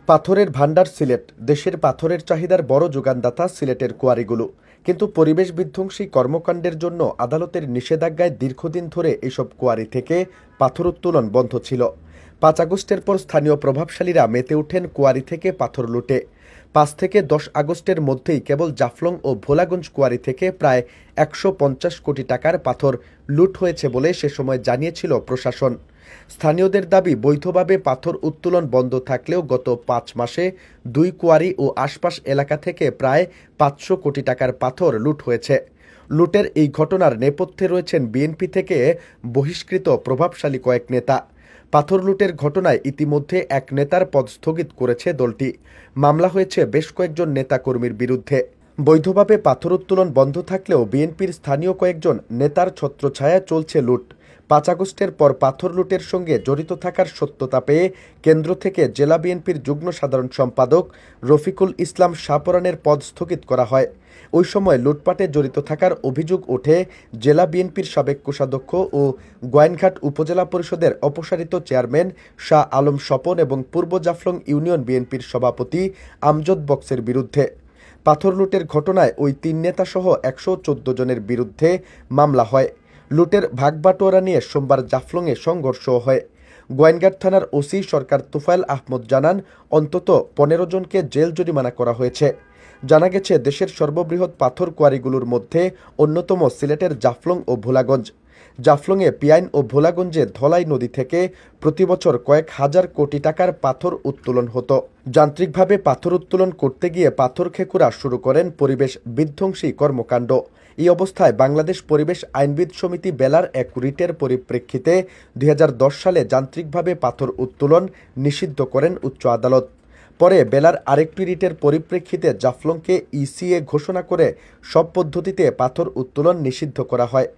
পাথরের ভান্ডার সিলেট। দেশের পাথরের চাহিদার বড় যোগানদাতা সিলেটের কোয়ারিগুলো। কিন্তু পরিবেশ বিধ্বংসী কর্মকাণ্ডের জন্য আদালতের নিষেধাজ্ঞায় দীর্ঘদিন ধরে এসব কোয়ারি থেকে পাথর উত্তোলন বন্ধ ছিল। ৫ আগস্টের পর স্থানীয় প্রভাবশালীরা মেতে ওঠেন কোয়ারি থেকে পাথর লুটে। ৫ থেকে ১০ আগস্টের মধ্যেই কেবল জাফলং ও ভোলাগঞ্জ কোয়ারি থেকে প্রায় ১৫০ কোটি টাকার পাথর লুট হয়েছে বলে সে সময় জানিয়েছিল প্রশাসন। স্থানীয়দের দাবি, বৈধভাবে পাথর উত্তোলন বন্ধ থাকলেও গত ৫ মাসে ২ কোয়ারি ও আশপাশ এলাকা থেকে প্রায় ৫০০ কোটি টাকার পাথর লুট হয়েছে। লুটের এই ঘটনার নেপথ্যে রয়েছেন বিএনপি থেকে বহিষ্কৃত প্রভাবশালী কয়েক নেতা। পাথর লুটের ঘটনায় ইতিমধ্যে এক নেতার পদ স্থগিত করেছে দলটি। মামলা হয়েছে বেশ কয়েকজন নেতাকর্মীর বিরুদ্ধে। বৈধভাবে পাথর উত্তোলন বন্ধ থাকলেও বিএনপির স্থানীয় কয়েকজন নেতার ছত্রছায়ায় চলছে লুট। ৫ আগস্টের পর পাথর লুটের সঙ্গে জড়িত থাকার সত্যতা পেয়ে কেন্দ্র থেকে জেলা বিএনপির যুগ্ম সাধারণ সম্পাদক রফিকুল ইসলাম শাহপরানের পদ স্থগিত করা হয়। ওই সময় লুটপাটে জড়িত থাকার অভিযোগ ওঠে জেলা বিএনপির সাবেক কোষাধ্যক্ষ ও গোয়াইনঘাট উপজেলা পরিষদের অপসারিত চেয়ারম্যান শাহ আলম স্বপন এবং পূর্ব জাফলং ইউনিয়ন বিএনপির সভাপতি আমজদ বক্সের বিরুদ্ধে। পাথর লুটের ঘটনায় ওই ৩ নেতাসহ ১১৪ জনের বিরুদ্ধে মামলা হয়। লুটের ভাগবাটোয়ারা নিয়ে সোমবার জাফলংয়ে সংঘর্ষ হয়। গোয়াইনঘাট থানার ওসি সরকার তুফাইল আহমদ জানান, অন্তত ১৫ জনকে জেল জরিমানা করা হয়েছে। জানা গেছে, দেশের সর্ববৃহৎ পাথর কোয়ারিগুলোর মধ্যে অন্যতম সিলেটের জাফলং ও ভোলাগঞ্জ। জাফলংয়ে পিয়াইন ও ভোলাগঞ্জে ধলাই নদী থেকে প্রতিবছর কয়েক হাজার কোটি টাকার পাথর উত্তোলন হতো। যান্ত্রিকভাবে পাথর উত্তোলন করতে গিয়ে পাথর খেকুরা শুরু করেন পরিবেশ বিধ্বংসী কর্মকাণ্ড। এই অবস্থায় বাংলাদেশ পরিবেশ আইনবিদ সমিতি বেলার এক রিটের পরিপ্রেক্ষিতে ২০১০ সালে যান্ত্রিকভাবে পাথর উত্তোলন নিষিদ্ধ করেন উচ্চ আদালত। পরে বেলার আরেকটি রিটের পরিপ্রেক্ষিতে জাফলংকে ইসিএ ঘোষণা করে সব পদ্ধতিতে পাথর উত্তোলন নিষিদ্ধ করা হয়।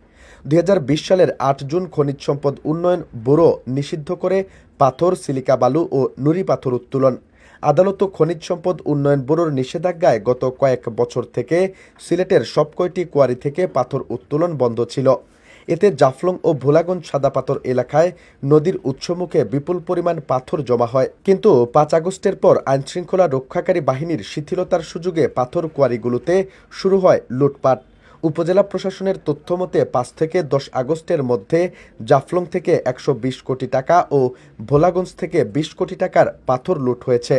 ২০২০ সালের ৮ জুন খনিজ সম্পদ উন্নয়ন ব্যুরো নিষিদ্ধ করে পাথর, সিলিকা বালু ও নুড়ি পাথর উত্তোলন। আদালত ও খনিজ সম্পদ উন্নয়ন ব্যুরোর নিষেধাজ্ঞায় গত কয়েক বছর থেকে সিলেটের সবকয়টি কোয়ারি থেকে পাথর উত্তোলন বন্ধ ছিল। এতে জাফলং ও ভোলাগঞ্জ সাদা পাথর এলাকায় নদীর উৎসমুখে বিপুল পরিমাণ পাথর জমা হয়। কিন্তু ৫ আগস্টের পর আইনশৃঙ্খলা রক্ষাকারী বাহিনীর শিথিলতার সুযোগে পাথর কোয়ারিগুলোতে শুরু হয় লুটপাট। উপজেলা প্রশাসনের তথ্যমতে ৫ থেকে ১০ আগস্টের মধ্যে জাফলং থেকে ১২০ কোটি টাকা ও ভোলাগঞ্জ থেকে ২০ কোটি টাকার পাথর লুট হয়েছে।